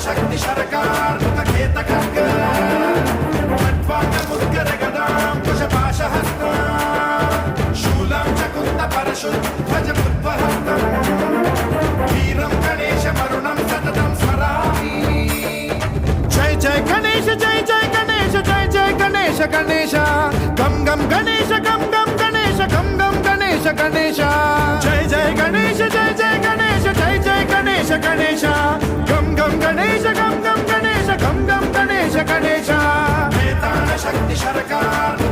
शक्ति सरकार खेत खड्ग मुद्गर गदां कुशपाशहस्त शूलं च कुन्द परशु ध्वज बुद्वहस्तं वीरं गणेश वरुणं सततं स्मरामि जय जय गणेश जय जय गणेश जय जय गणेश गणेश गम गम गणेश गम गम गणेश गम गम गणेश गणेश जय जय गणेश जय जय गणेश जय जय गणेश गणेश गम गम गणेश गम गम गणेश गम गम गणेश गणेश शक्ति सरकार